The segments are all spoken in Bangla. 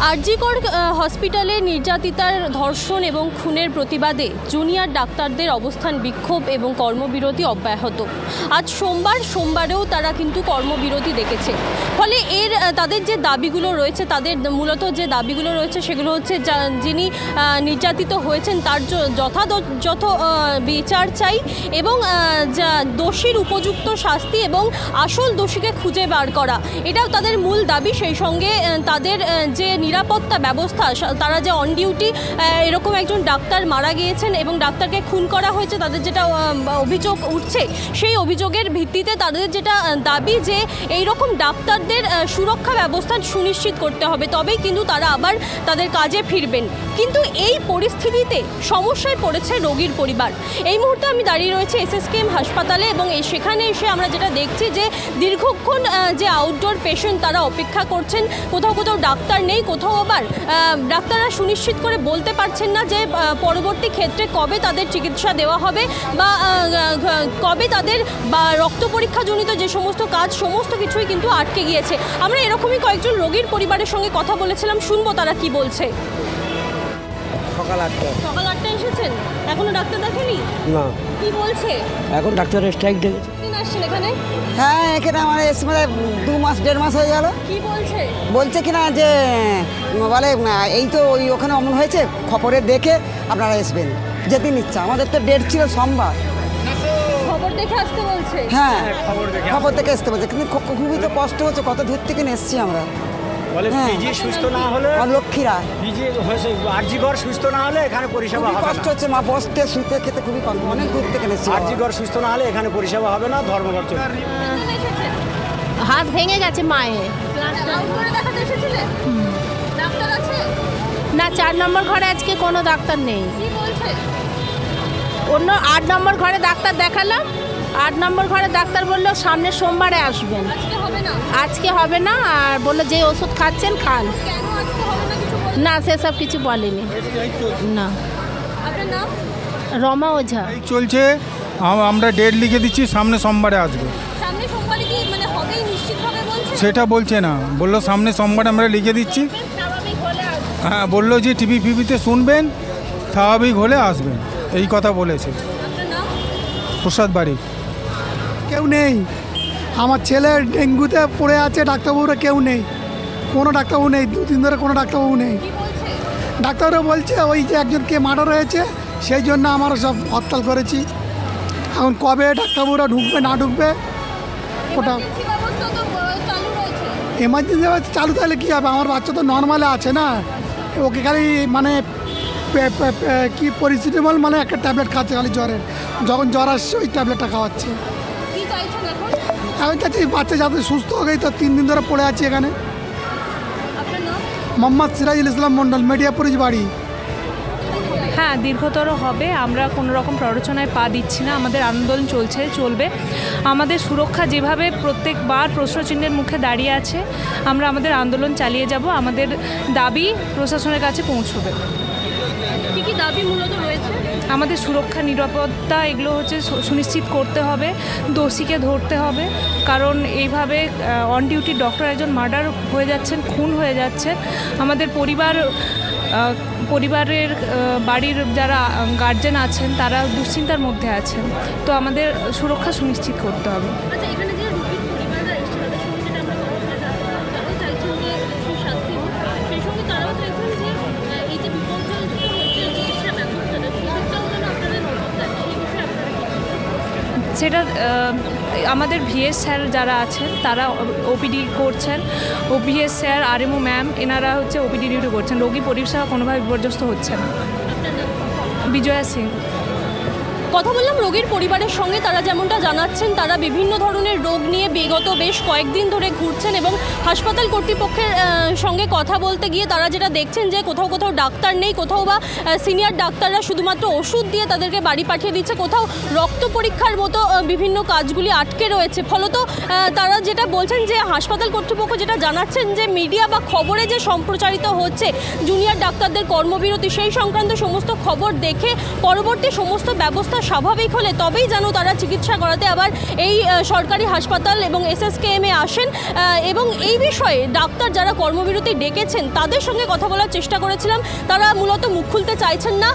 আরজিকর হসপিটালে নির্যাতিতার ধর্ষণ এবং খুনের প্রতিবাদে জুনিয়র ডাক্তারদের অবস্থান বিক্ষোভ এবং কর্মবিরতি অব্যাহত। আজ সোমবারেও তারা কিন্তু কর্মবিরতি দেখেছে। ফলে তাদের যে দাবিগুলো রয়েছে, তাদের মূলত যে দাবিগুলো রয়েছে সেগুলো হচ্ছে যিনি নির্যাতিত হয়েছেন তার যথাযথ বিচার চাই এবং দোষীর উপযুক্ত শাস্তি এবং আসল দোষীকে খুঁজে বার করা, এটাও তাদের মূল দাবি। সেই সঙ্গে তাদের যে নিরাপত্তা ব্যবস্থা, তারা যে অন ডিউটি এরকম একজন ডাক্তার মারা গিয়েছেন এবং ডাক্তারকে খুন করা হয়েছে, তাদের যেটা অভিযোগ উঠছে সেই অভিযোগের ভিত্তিতে তাদের যেটা দাবি যে এই রকম ডাক্তারদের সুরক্ষা ব্যবস্থা সুনিশ্চিত করতে হবে, তবেই কিন্তু তারা আবার তাদের কাজে ফিরবেন। কিন্তু এই পরিস্থিতিতে সমস্যায় পড়েছে রোগীর পরিবার। এই মুহূর্তে আমি দাঁড়িয়ে রয়েছি এসএসকেএম হাসপাতালে এবং সেখানে এসে আমরা যেটা দেখছি যে দীর্ঘক্ষণ যে আউটডোর পেশেন্ট তারা অপেক্ষা করছেন, কোথাও কোথাও ডাক্তার নেই, কোথাও আবার ডাক্তাররা সুনিশ্চিত করে বলতে পারছেন না যে পরবর্তী ক্ষেত্রে কবে তাদের চিকিৎসা দেওয়া হবে বা কবে তাদের রক্ত পরীক্ষাজনিত যে সমস্ত কাজ সমস্ত কিছুই কিন্তু আটকে গিয়েছে। আমরা এরকমই কয়েকজন রোগীর পরিবারের সঙ্গে কথা বলেছিলাম, শুনবো তারা কি বলছে। সকাল 8টায় এসেছেন, এখনো ডাক্তার দেখেনি? না। কি বলছে? এখন ডাক্তার স্ট্রাইক ডেকেছে। দিন আসছেন এখানে? হ্যাঁ, এখানে আমার এসে 2 মাস 1.5 মাস হয়ে গেল। কি বলছে? বলছে কিনা যে বলে এই তো ওখানে অমন হয়েছে, খবরে দেখে আপনারা আসবেন, যেদিন ইচ্ছা। আমাদের তো ডেট ছিল সোমবার। খবর দেখে আসতে বলছে? হ্যাঁ, খবর দেখে আসতে বলছে। কিন্তু খুবই তো কষ্ট হচ্ছে, কত দূর থেকে এসেছি আমরা। বলে পিজি সুস্থ না হলে, লক্ষ্মীরা পিজি হয়েছে, আরজিকর সুস্থ না হলে এখানে পরিষেবা হবে না। কষ্ট হচ্ছে, মা বসতে শুতে খেতে খুবই কষ্ট, অনেক দূর থেকে এসেছি। আরজিকর সুস্থ না হলে এখানে পরিষেবা হবে না, ধর্মঘট চলবে। হাত ভেঙে গেছে মায়ের। ডাক্তার আছে না? 4 নম্বর ঘরে আজকে কোনো ডাক্তার নেই। কি বলছে? অন্য 8 নম্বর ঘরে ডাক্তার দেখালাম, 8 নম্বর ঘরে ডাক্তার বললো সামনে সোমবারে আসবেন, আজকে হবে না, আর বললো যে ওষুধ খাচ্ছেন খান। না, সেসব কিছু বলেনি। না। আপনার নাম? রমা ওঝা। চলছে, আমরা ডেট লিখে দিচ্ছি, সামনে সোমবারে আসবে। সামনে সোমবারে কি মানে হবেই নিশ্চিতভাবে বলছে? সেটা বলছে না, বললো সামনে সোমবারে আমরা লিখে দিচ্ছি। হ্যাঁ, বললো যে টিভিতে শুনবেন, স্বাভাবিক হলে আসবেন, এই কথা বলেছে। আপনার নাম? প্রসাদ বাড়ি। কেউ নেই, আমার ছেলে ডেঙ্গুতে পড়ে আছে, ডাক্তারবাবুরা কেউ নেই, কোনো ডাক্তারবাবু নেই, 2 দিন ধরে কোনো ডাক্তারবাবু নেই। ডাক্তাররা বলছে ওই যে একজনকে মার্ডার হয়েছে, সেই জন্য আমরা সব হরতাল করেছি। এখন কবে ডাক্তারবাবুরা ঢুকবে না ঢুকবে ওটা এমার্জেন্সি চালু থাকলে কী হবে? আমার বাচ্চা তো নর্মালে আছে না, ওকে খালি মানে কি পরিস্থিতিমল মানে একটা ট্যাবলেট খাচ্ছে খালি জ্বরের, যখন জ্বর আসছে ওই ট্যাবলেটটা খাওয়াচ্ছে। এখন চাচ্ছি বাচ্চা যাতে সুস্থ হয়ে, তো 3 দিন ধরে পড়ে আছি এখানে। মোহাম্মদ সিরাজুল ইসলাম মণ্ডল, মেডিয়াপুরিজ বাড়ি। হ্যাঁ, দীর্ঘতর হবে, আমরা কোনো রকম প্ররোচনায় পা দিচ্ছি না, আমাদের আন্দোলন চলবে। আমাদের সুরক্ষা যেভাবে প্রত্যেকবার প্রশ্নচিহ্নের মুখে দাঁড়িয়ে আছে, আমরা আমাদের আন্দোলন চালিয়ে যাব, আমাদের দাবি প্রশাসনের কাছে পৌঁছবে। কি কি দাবি মূলত রয়েছে? আমাদের সুরক্ষা, নিরাপত্তা এগুলো হচ্ছে সুনিশ্চিত করতে হবে, দোষীকে ধরতে হবে, কারণ এইভাবে অন ডিউটি ডক্টর একজন মার্ডার হয়ে যাচ্ছেন, খুন হয়ে যাচ্ছে। আমাদের পরিবারের বাড়ির যারা গার্জেন আছেন তারা দুশ্চিন্তার মধ্যে আছেন, তো আমাদের সুরক্ষা সুনিশ্চিত করতে হবে। সেটা আমাদের ভিএস স্যার যারা আছেন তারা ওপিডি করছেন, ভিএস স্যার, আরএমও ম্যাম, এনারা হচ্ছে ওপিডি ডিউটি করছেন, রোগী পরিষেবা কোনোভাবে বিপর্যস্ত হচ্ছে না। বিজয়া সিং। কথা বললাম রোগীর পরিবারের সঙ্গে, তারা যেমনটা জানাচ্ছেন তারা বিভিন্ন ধরনের রোগ নিয়ে বিগত বেশ কয়েকদিন ধরে ঘুরছেন এবং হাসপাতাল কর্তৃপক্ষের সঙ্গে কথা বলতে গিয়ে তারা যেটা দেখছেন যে কোথাও কোথাও ডাক্তার নেই, কোথাও বা সিনিয়র ডাক্তাররা শুধুমাত্র ওষুধ দিয়ে তাদেরকে বাড়ি পাঠিয়ে দিচ্ছে, কোথাও রক্ত পরীক্ষার মতো বিভিন্ন কাজগুলি আটকে রয়েছে। ফলত তারা যেটা বলছেন যে হাসপাতাল কর্তৃপক্ষ যেটা জানাচ্ছেন যে মিডিয়া বা খবরে যে সম্প্রচারিত হচ্ছে জুনিয়র ডাক্তারদের কর্মবিরতি, সেই সংক্রান্ত সমস্ত খবর দেখে পরবর্তী সমস্ত ব্যবস্থা স্বাভাবিক হলে তবেই যেন তারা চিকিৎসা করাতে আবার এই সরকারি হাসপাতাল এবং SSKM-এ আসেন। এবং এই বিষয়ে ডাক্তার যারা কর্মবিরতি ডেকেছেন তাদের সঙ্গে কথা বলার চেষ্টা করেছিলাম, তারা মূলত মুখ খুলতে চাইছেন না।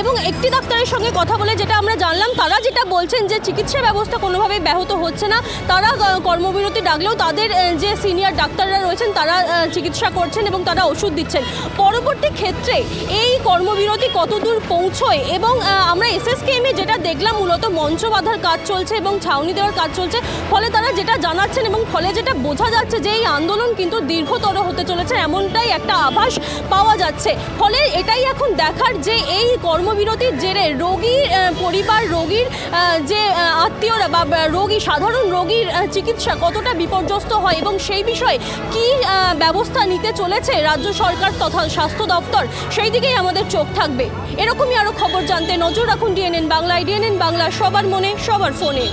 এবং একটি ডাক্তারের সঙ্গে কথা বলে যেটা আমরা জানলাম, তারা যেটা বলছেন যে চিকিৎসা ব্যবস্থা কোনোভাবেই ব্যাহত হচ্ছে না, তারা কর্মবিরতি ডাকলেও তাদের যে সিনিয়র ডাক্তাররা রয়েছেন তারা চিকিৎসা করছেন এবং তারা ওষুধ দিচ্ছেন। পরবর্তী ক্ষেত্রে এই কর্মবিরতি কতদূর পৌঁছয় এবং আমরা SSKM-এ যেটা দেখলাম মূলত মঞ্চ বাঁধার কাজ চলছে এবং ছাউনি দেওয়ার কাজ চলছে, ফলে তারা যেটা জানাচ্ছেন এবং ফলে যেটা বোঝা যাচ্ছে যে এই আন্দোলন কিন্তু দীর্ঘতর হতে চলেছে, এমনটাই একটা আভাস পাওয়া যাচ্ছে। ফলে এটাই এখন দেখার যে এই কর্মবিরতির জেরে রোগীর পরিবার, রোগীর যে আত্মীয়রা বা রোগী, সাধারণ রোগীর চিকিৎসা কতটা বিপর্যস্ত হয় এবং সেই বিষয়ে কী ব্যবস্থা নিতে চলেছে রাজ্য সরকার তথা স্বাস্থ্য দপ্তর, সেই দিকেই আমাদের চোখ থাকবে। এরকমই আরও খবর জানতে নজর রাখুন DNN বাংলায়। DNN বাংলা, সবার মনে, সবার ফোনে।